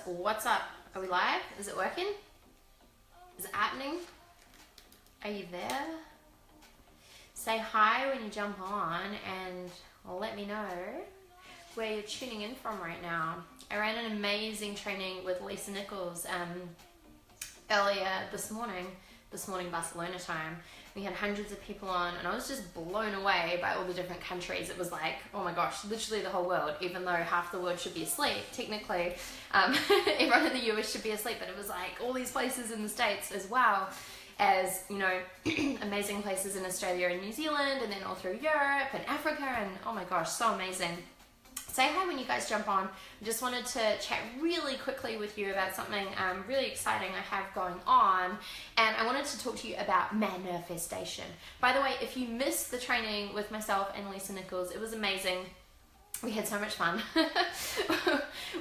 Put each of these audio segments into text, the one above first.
What's up? Are we live? Is it working? Is it happening? Are you there? Say hi when you jump on and let me know where you're tuning in from right now. I ran an amazing training with Lisa Nichols earlier this morning Barcelona time. We had hundreds of people on and I was just blown away by all the different countries. It was like, oh my gosh, literally the whole world, even though half the world should be asleep. Technically, everyone in the US should be asleep, but it was like all these places in the States as well as, you know, amazing places in Australia and New Zealand, and then all through Europe and Africa, and oh my gosh, so amazing. Say hi when you guys jump on. I just wanted to chat really quickly with you about something really exciting I have going on, and I wanted to talk to you about manifestation. By the way, if you missed the training with myself and Lisa Nichols, it was amazing. We had so much fun.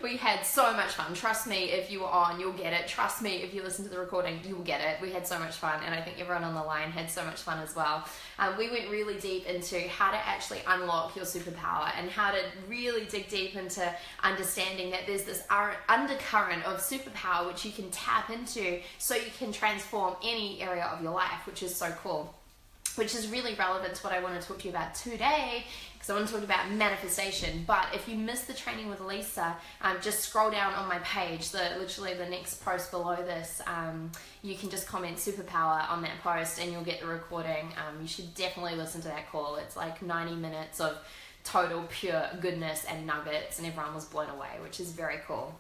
We had so much fun. Trust me, if you were on, you'll get it. Trust me, if you listen to the recording, you'll get it. We had so much fun, and I think everyone on the line had so much fun as well. We went really deep into how to actually unlock your superpower and how to really dig deep into understanding that there's this undercurrent of superpower which you can tap into so you can transform any area of your life, which is so cool. Which is really relevant to what I want to talk to you about today, because I want to talk about manifestation. But if you missed the training with Lisa, just scroll down on my page, literally the next post below this. You can just comment superpower on that post and you'll get the recording. You should definitely listen to that call. It's like 90 minutes of total pure goodness and nuggets, and everyone was blown away, which is very cool.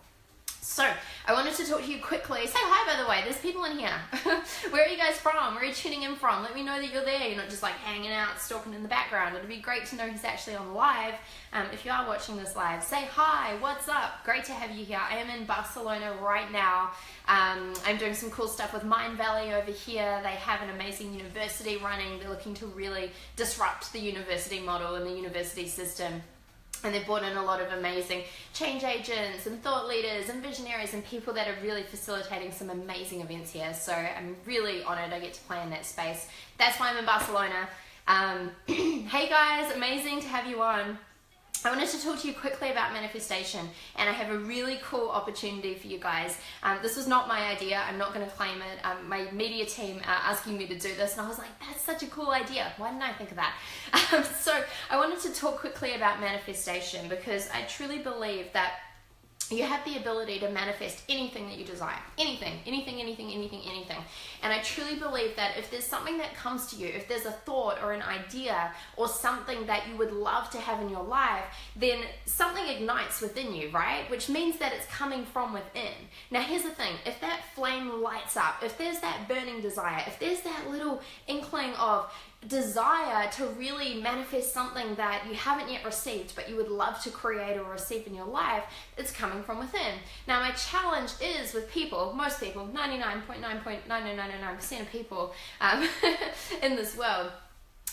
So, I wanted to talk to you quickly. Say hi, by the way. There's people in here. Where are you guys from? Where are you tuning in from? Let me know that you're there. You're not just like hanging out, stalking in the background. It'd be great to know who's actually on live. If you are watching this live, say hi. What's up? Great to have you here. I am in Barcelona right now. I'm doing some cool stuff with Mind Valley over here. They have an amazing university running. They're looking to really disrupt the university model and the university system. And they've brought in a lot of amazing change agents and thought leaders and visionaries and people that are really facilitating some amazing events here. So I'm really honored I get to play in that space. That's why I'm in Barcelona. Hey guys, amazing to have you on. I wanted to talk to you quickly about manifestation, and I have a really cool opportunity for you guys. This was not my idea. I'm not going to claim it. My media team asking me to do this, and I was like, that's such a cool idea. Why didn't I think of that? So I wanted to talk quickly about manifestation because I truly believe that you have the ability to manifest anything that you desire. Anything. And I truly believe that if there's something that comes to you, if there's a thought or an idea or something that you would love to have in your life, then something ignites within you, right? Which means that it's coming from within. Now here's the thing, if that flame lights up, if there's that burning desire, if there's that little inkling of desire to really manifest something that you haven't yet received but you would love to create or receive in your life, it's coming from within. Now my challenge is with people, most people, 99.99999% of people in this world,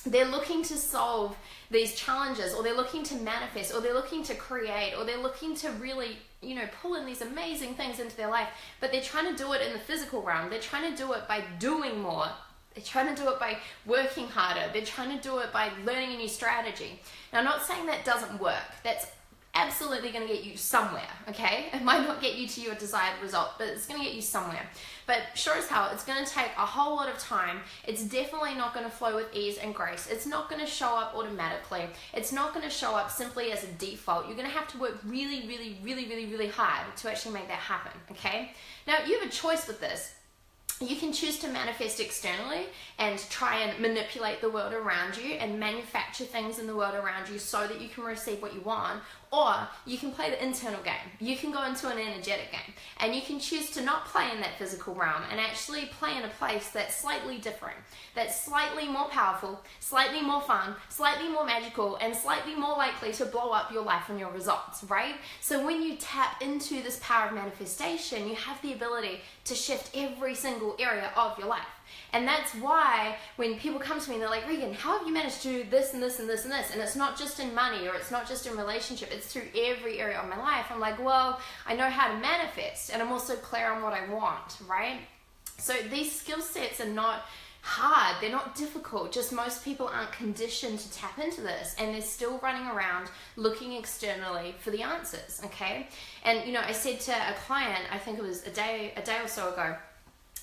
they're looking to solve these challenges, or they're looking to manifest, or they're looking to create, or they're looking to really, you know, pull in these amazing things into their life, but they're trying to do it in the physical realm. They're trying to do it by doing more. They're trying to do it by working harder. They're trying to do it by learning a new strategy. Now, I'm not saying that doesn't work. That's absolutely going to get you somewhere, okay? It might not get you to your desired result, but it's going to get you somewhere. But sure as hell, it's going to take a whole lot of time. It's definitely not going to flow with ease and grace. It's not going to show up automatically. It's not going to show up simply as a default. You're going to have to work really hard to actually make that happen, okay? Now, you have a choice with this. You can choose to manifest externally and try and manipulate the world around you and manufacture things in the world around you so that you can receive what you want, or you can play the internal game. You can go into an energetic game, and you can choose to not play in that physical realm and actually play in a place that's slightly different, that's slightly more powerful, slightly more fun, slightly more magical, and slightly more likely to blow up your life and your results, right? So when you tap into this power of manifestation, you have the ability to shift every single area of your life. And that's why when people come to me and they're like, Regan, how have you managed to do this and this and this and this? And it's not just in money, or it's not just in relationship, it's through every area of my life. I'm like, well, I know how to manifest, and I'm also clear on what I want, right? So these skill sets are not hard, they're not difficult, just most people aren't conditioned to tap into this, and they're still running around looking externally for the answers, okay? And you know, I said to a client, I think it was a day or so ago,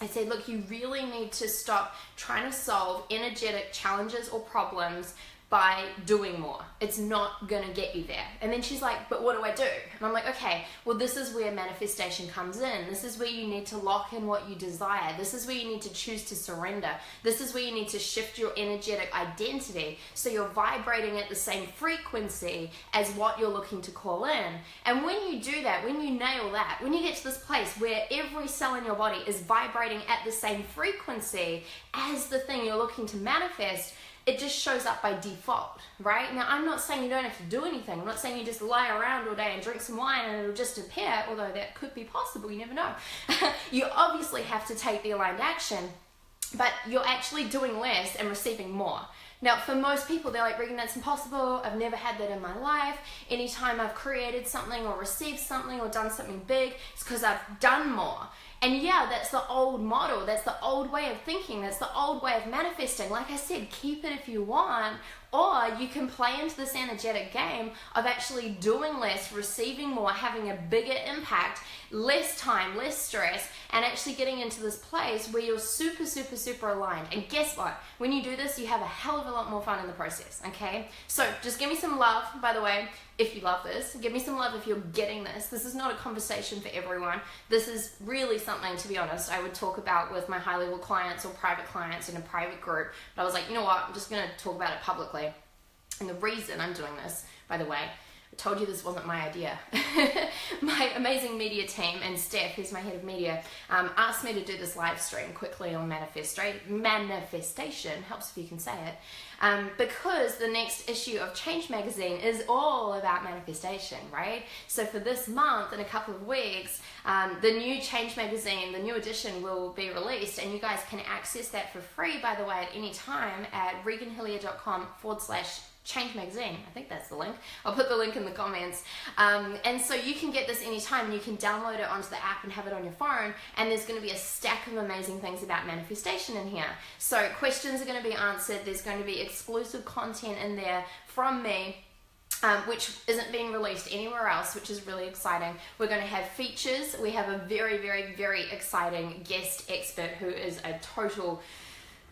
I said, look, you really need to stop trying to solve energetic challenges or problems by doing more. It's not gonna get you there. And then she's like, but what do I do? And I'm like, okay, well, this is where manifestation comes in. This is where you need to lock in what you desire. This is where you need to choose to surrender. This is where you need to shift your energetic identity so you're vibrating at the same frequency as what you're looking to call in. And when you do that, when you nail that, when you get to this place where every cell in your body is vibrating at the same frequency as the thing you're looking to manifest, it just shows up by default, right? Now, I'm not saying you don't have to do anything. I'm not saying you just lie around all day and drink some wine and it'll just appear, although that could be possible, you never know. You obviously have to take the aligned action, but you're actually doing less and receiving more. Now, for most people, they're like, Regan, that's impossible. I've never had that in my life. Anytime I've created something or received something or done something big, it's because I've done more. And yeah, that's the old model. That's the old way of thinking. That's the old way of manifesting. Like I said, keep it if you want, or you can play into this energetic game of actually doing less, receiving more, having a bigger impact, less time, less stress, and actually getting into this place where you're super, super, super aligned. And guess what? When you do this, you have a hell of a lot more fun in the process, okay? So just give me some love, by the way, if you love this. Give me some love if you're getting this. This is not a conversation for everyone. This is really something, to be honest, I would talk about with my high-level clients or private clients in a private group. But I was like, you know what? I'm just going to talk about it publicly. And the reason I'm doing this, by the way, I told you this wasn't my idea. My amazing media team and Steph, who's my head of media, asked me to do this live stream quickly on manifestation, helps if you can say it, because the next issue of Change Magazine is all about manifestation, right? So for this month, in a couple of weeks, the new Change Magazine, the new edition will be released, and you guys can access that for free, by the way, at any time at reganhillyer.com/Change Magazine. I think that's the link. I'll put the link in the comments. And so you can get this anytime, and you can download it onto the app and have it on your phone, and there's going to be a stack of amazing things about manifestation in here. So questions are going to be answered. There's going to be exclusive content in there from me, which isn't being released anywhere else, which is really exciting. We're going to have features. We have a very, very, very exciting guest expert who is a total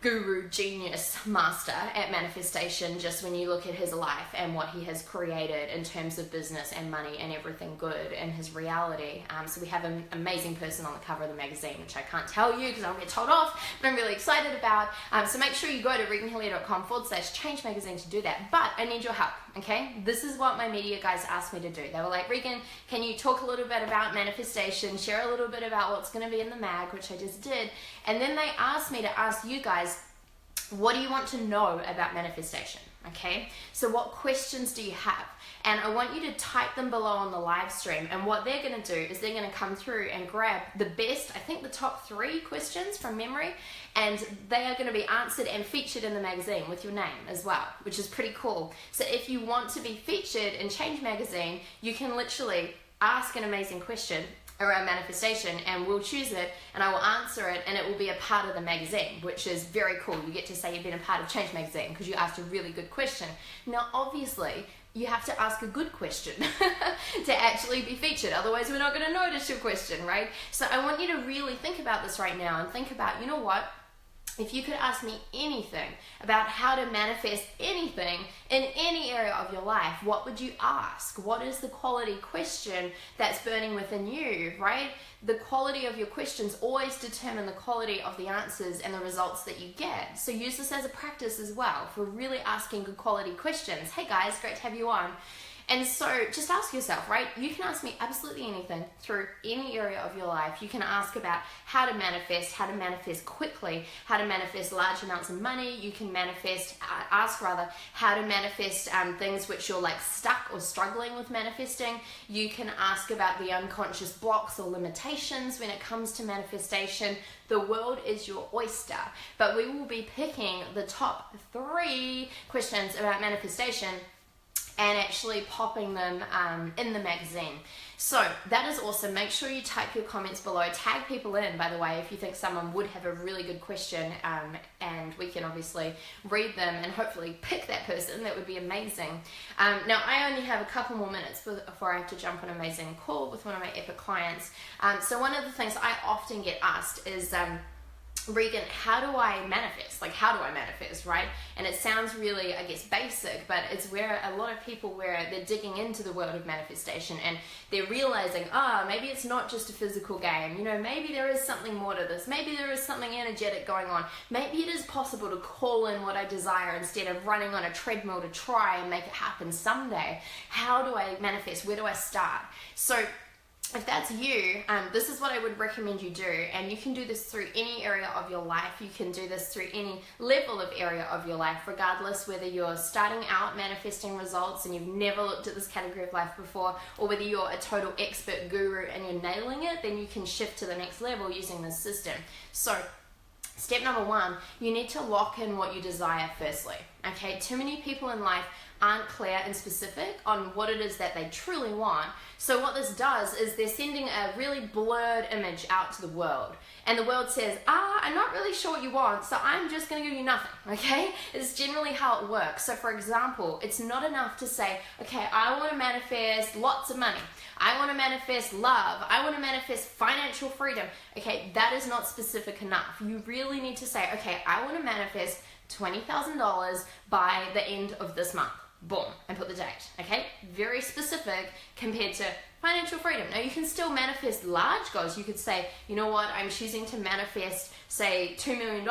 guru, genius, master at manifestation, just when you look at his life and what he has created in terms of business and money and everything good in his reality. So we have an amazing person on the cover of the magazine, which I can't tell you because I'll get told off, but I'm really excited about. So make sure you go to reganhillyer.com/Change Magazine to do that. But I need your help, okay? This is what my media guys asked me to do. They were like, Regan, can you talk a little bit about manifestation, share a little bit about what's going to be in the mag, which I just did. And then they asked me to ask you guys, what do you want to know about manifestation? Okay, so what questions do you have? And I want you to type them below on the live stream. And what they're going to do is they're going to come through and grab the best, I think the top 3 questions from memory, and they are going to be answered and featured in the magazine with your name as well, which is pretty cool. So if you want to be featured in Change Magazine, you can literally ask an amazing question around manifestation, and we'll choose it, and I will answer it, and it will be a part of the magazine, which is very cool. You get to say you've been a part of Change Magazine because you asked a really good question. Now, obviously, you have to ask a good question to actually be featured. Otherwise, we're not going to notice your question, right? So I want you to really think about this right now and think about, you know what? If you could ask me anything about how to manifest anything in any area of your life, what would you ask? What is the quality question that's burning within you, right? The quality of your questions always determine the quality of the answers and the results that you get. So use this as a practice as well for really asking good quality questions. Hey guys, great to have you on. And so just ask yourself, right? You can ask me absolutely anything through any area of your life. You can ask about how to manifest quickly, how to manifest large amounts of money. You can ask how to manifest things which you're like stuck or struggling with manifesting. You can ask about the unconscious blocks or limitations when it comes to manifestation. The world is your oyster, but we will be picking the top 3 questions about manifestation and actually popping them in the magazine. So that is awesome. Make sure you type your comments below. Tag people in, by the way, if you think someone would have a really good question, and we can obviously read them and hopefully pick that person. That would be amazing. Now, I only have a couple more minutes before I have to jump on an amazing call with one of my epic clients. So one of the things I often get asked is, Regan, how do I manifest? Like, how do I manifest, right? And it sounds really, I guess, basic, but it's where a lot of people, where they're digging into the world of manifestation and they're realizing, maybe it's not just a physical game. You know, maybe there is something more to this. Maybe there is something energetic going on. Maybe it is possible to call in what I desire instead of running on a treadmill to try and make it happen someday. How do I manifest? Where do I start? So if that's you, this is what I would recommend you do, and you can do this through any area of your life. You can do this through any level of area of your life, regardless whether you're starting out manifesting results and you've never looked at this category of life before, or whether you're a total expert guru and you're nailing it, then you can shift to the next level using this system. So step number one, you need to lock in what you desire firstly. Okay, too many people in life aren't clear and specific on what it is that they truly want. So what this does is they're sending a really blurred image out to the world. And the world says, I'm not really sure what you want, so I'm just going to give you nothing, okay? It's generally how it works. So for example, it's not enough to say, okay, I want to manifest lots of money. I want to manifest love. I want to manifest financial freedom. Okay, that is not specific enough. You really need to say, okay, I want to manifest $20,000 by the end of this month. Boom, and put the date, okay? Very specific compared to financial freedom. Now, you can still manifest large goals. You could say, you know what, I'm choosing to manifest, say, $2 million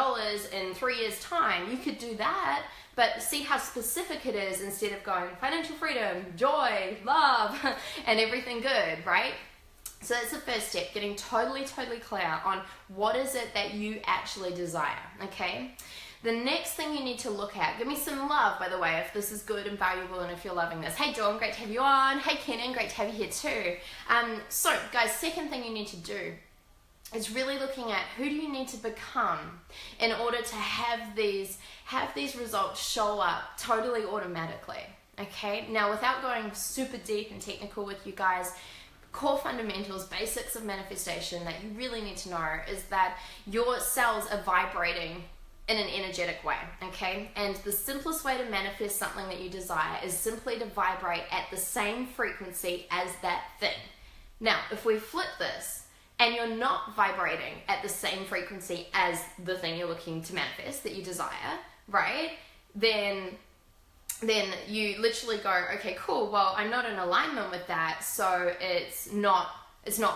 in 3 years' time. You could do that, but see how specific it is instead of going financial freedom, joy, love, and everything good, right? So that's the first step, getting totally clear on what is it that you actually desire, okay? The next thing you need to look at, give me some love, by the way, if this is good and valuable and if you're loving this. Hey, Dawn, great to have you on. Hey, Kenan, great to have you here too. So, guys, second thing you need to do is really looking at who do you need to become in order to have these results show up totally automatically, okay? Now, without going super deep and technical with you guys, core fundamentals, basics of manifestation that you really need to know is that your cells are vibrating in an energetic way, okay? And the simplest way to manifest something that you desire is simply to vibrate at the same frequency as that thing. Now, if we flip this and you're not vibrating at the same frequency as the thing you're looking to manifest that you desire, right? Then you literally go, okay, cool, well, I'm not in alignment with that, so it's not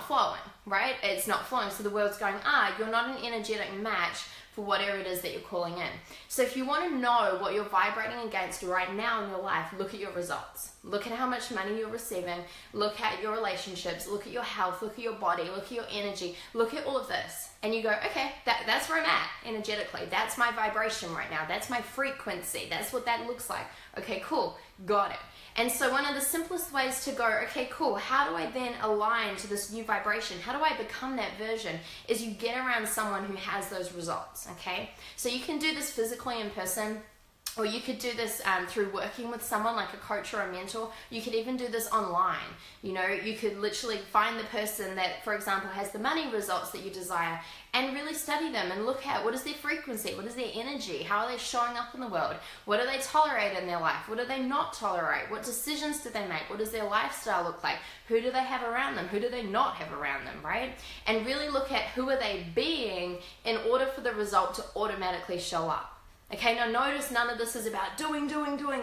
flowing, right? It's not flowing. So the world's going, you're not an energetic match for whatever it is that you're calling in. So if you want to know what you're vibrating against right now in your life, look at your results. Look at how much money you're receiving. Look at your relationships. Look at your health. Look at your body. Look at your energy. Look at all of this. And you go, okay, that's where I'm at energetically. That's my vibration right now. That's my frequency. That's what that looks like. Okay, cool. Got it. And so one of the simplest ways to go, okay, cool, how do I then align to this new vibration? How do I become that version? Is you get around someone who has those results, okay? So you can do this physically in person, or you could do this through working with someone like a coach or a mentor. You could even do this online. You know, you could literally find the person that, for example, has the money results that you desire and really study them and look at what is their frequency, what is their energy, how are they showing up in the world, what do they tolerate in their life, what do they not tolerate, what decisions do they make, what does their lifestyle look like, who do they have around them, who do they not have around them, right? And really look at who are they being in order for the result to automatically show up. Okay, now notice none of this is about doing,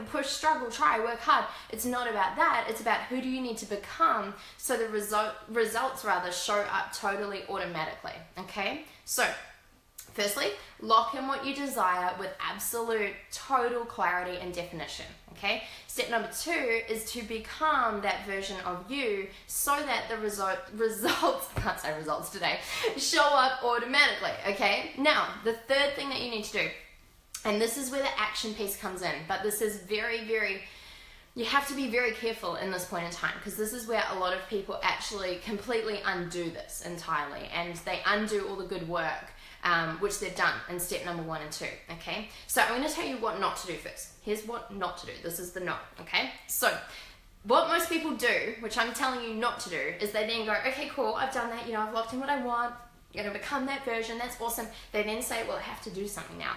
push, struggle, try, work hard. It's not about that. It's about who do you need to become so the results rather show up totally automatically. Okay, so firstly, lock in what you desire with absolute total clarity and definition. Okay, step number 2 is to become that version of you so that the results, I can't say results today, show up automatically. Okay, now the third thing that you need to do, and this is where the action piece comes in, but this is very, you have to be very careful in this point in time, because this is where a lot of people actually completely undo this entirely, and they undo all the good work which they've done in step number 1 and 2, okay? So I'm going to tell you what not to do first. Here's what not to do. This is the not, okay? So what most people do, which I'm telling you not to do, is they then go, okay, cool, I've done that, I've locked in what I want, you're going to become that version, that's awesome. They then say, well, I have to do something now.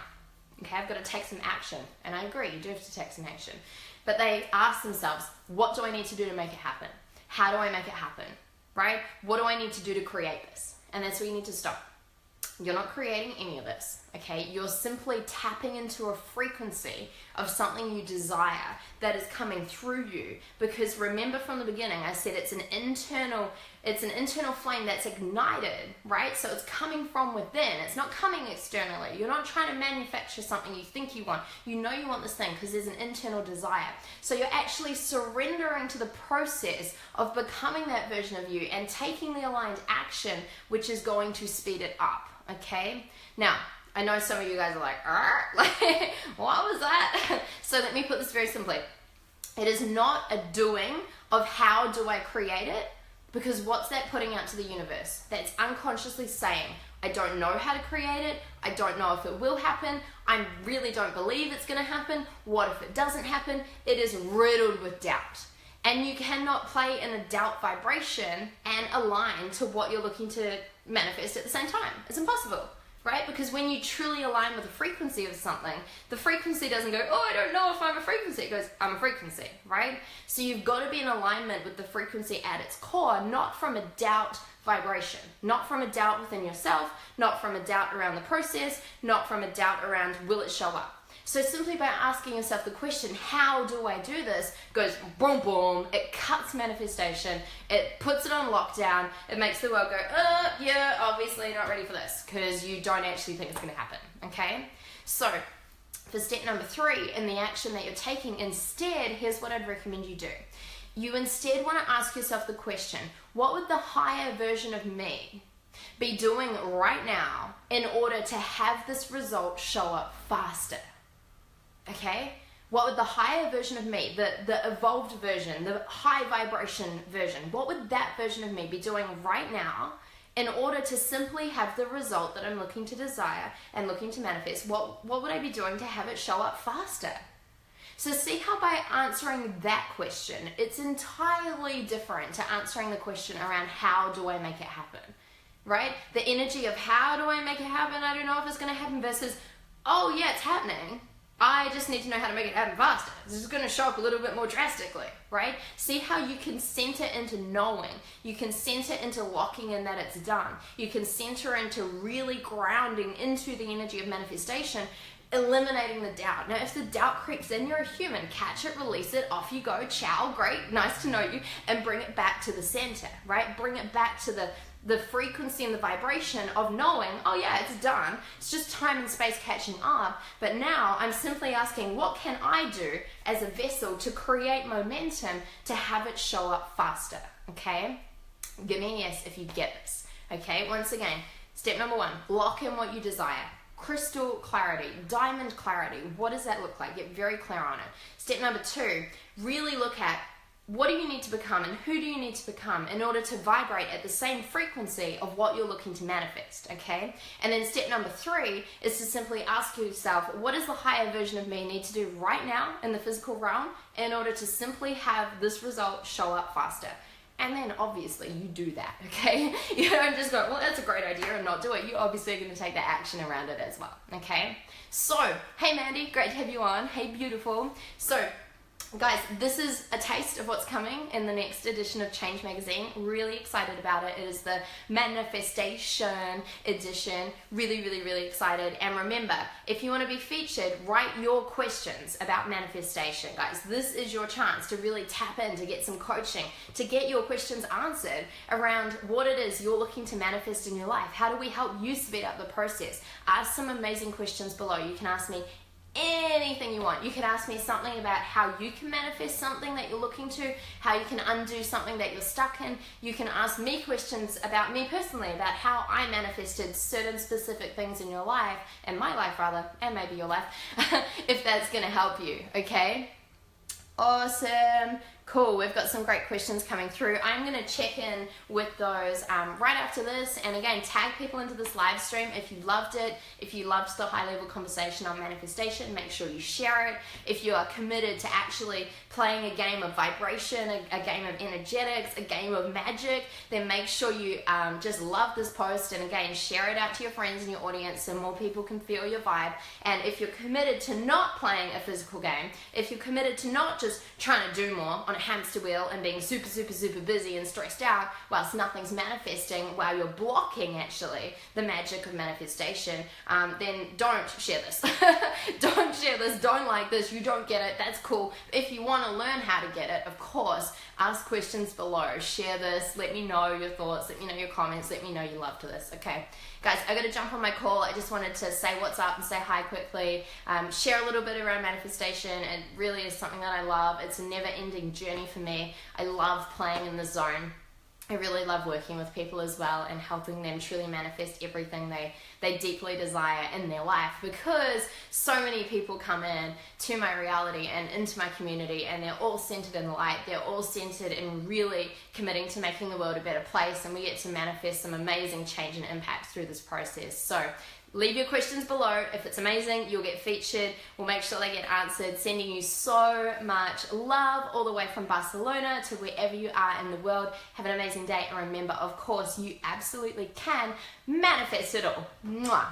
Okay, I've got to take some action. And I agree, you do have to take some action. But they ask themselves, what do I need to do to make it happen? How do I make it happen? Right? What do I need to do to create this? And that's where you need to stop. You're not creating any of this, okay? You're simply tapping into a frequency of something you desire that is coming through you. Because remember from the beginning, I said it's an internal flame that's ignited, right? So it's coming from within. It's not coming externally. You're not trying to manufacture something you think you want. You know you want this thing because there's an internal desire. So you're actually surrendering to the process of becoming that version of you and taking the aligned action, which is going to speed it up. Okay, now I know some of you guys are like, what was that? So let me put this very simply. It is not a doing of how do I create it, because what's that putting out to the universe? That's unconsciously saying, I don't know how to create it, I don't know if it will happen, I really don't believe it's going to happen, what if it doesn't happen? It is riddled with doubt. And you cannot play in a doubt vibration and align to what you're looking to manifest at the same time. It's impossible, right? Because when you truly align with the frequency of something, the frequency doesn't go, oh, I don't know if I'm a frequency. It goes, I'm a frequency, right? So you've got to be in alignment with the frequency at its core, not from a doubt vibration, not from a doubt within yourself, not from a doubt around the process, not from a doubt around will it show up. So simply by asking yourself the question, how do I do this, goes boom, boom, it cuts manifestation, it puts it on lockdown, it makes the world go, yeah, obviously not ready for this, because you don't actually think it's going to happen, okay? So for step number 3, in the action that you're taking, instead, here's what I'd recommend you do. You instead want to ask yourself the question, what would the higher version of me be doing right now in order to have this result show up faster? Okay, what would the higher version of me, the evolved version, the high vibration version, what would that version of me be doing right now in order to simply have the result that I'm looking to desire and looking to manifest? What would I be doing to have it show up faster? So see how by answering that question, it's entirely different to answering the question around how do I make it happen, right? The energy of how do I make it happen? I don't know if it's going to happen versus, oh yeah, it's happening. I just need to know how to make it happen faster. This is going to show up a little bit more drastically, right? See how you can center into knowing. You can center into locking in that it's done. You can center into really grounding into the energy of manifestation, eliminating the doubt. Now, if the doubt creeps in, you're a human. Catch it, release it, off you go. Ciao, great, nice to know you. And bring it back to the center, right? Bring it back to the frequency and the vibration of knowing, oh yeah, it's done. It's just time and space catching up. But now I'm simply asking, what can I do as a vessel to create momentum to have it show up faster? Okay? Give me a yes if you get this. Okay? Once again, step number 1, lock in what you desire. Crystal clarity, diamond clarity. What does that look like? Get very clear on it. Step number 2, really look at what do you need to become and who do you need to become in order to vibrate at the same frequency of what you're looking to manifest, okay? And then step number 3 is to simply ask yourself, what does the higher version of me need to do right now in the physical realm in order to simply have this result show up faster? And then obviously you do that, okay? You don't just go, well, that's a great idea and not do it. You obviously are going to take the action around it as well, okay? So, hey Mandy, great to have you on. Hey beautiful. So, guys, this is a taste of what's coming in the next edition of Change Magazine. Really excited about it. It is the manifestation edition. Really, really, really excited. And remember, if you want to be featured, write your questions about manifestation, guys. This is your chance to really tap in, to get some coaching, to get your questions answered around what it is you're looking to manifest in your life. How do we help you speed up the process? Ask some amazing questions below. You can ask me anything you want. You could ask me something about how you can manifest something that you're looking to, how you can undo something that you're stuck in. You can ask me questions about me personally, about how I manifested certain specific things in your life, in my life rather, and maybe your life, if that's going to help you, okay? Awesome. Cool, we've got some great questions coming through. I'm going to check in with those right after this. And again, tag people into this live stream if you loved it. If you loved the high level conversation on manifestation, make sure you share it. If you are committed to actually playing a game of vibration, a game of energetics, a game of magic, then make sure you just love this post and again, share it out to your friends and your audience so more people can feel your vibe. And if you're committed to not playing a physical game, if you're committed to not just trying to do more on a hamster wheel and being super, super, super busy and stressed out whilst nothing's manifesting, while you're blocking actually the magic of manifestation, then don't share this. Don't share this, don't like this, you don't get it, that's cool. If you want to learn how to get it, of course, ask questions below, share this, let me know your thoughts, let me know your comments, let me know you loved this, okay? Guys, I got to jump on my call. I just wanted to say what's up and say hi quickly, share a little bit around manifestation. It really is something that I love. It's a never-ending journey for me. I love playing in the zone. I really love working with people as well and helping them truly manifest everything they deeply desire in their life, because so many people come in to my reality and into my community and they're all centered in the light. They're all centered in really committing to making the world a better place, and we get to manifest some amazing change and impact through this process. So leave your questions below. If it's amazing, you'll get featured. We'll make sure they get answered. Sending you so much love all the way from Barcelona to wherever you are in the world. Have an amazing day. And remember, of course, you absolutely can manifest it all. Mwah.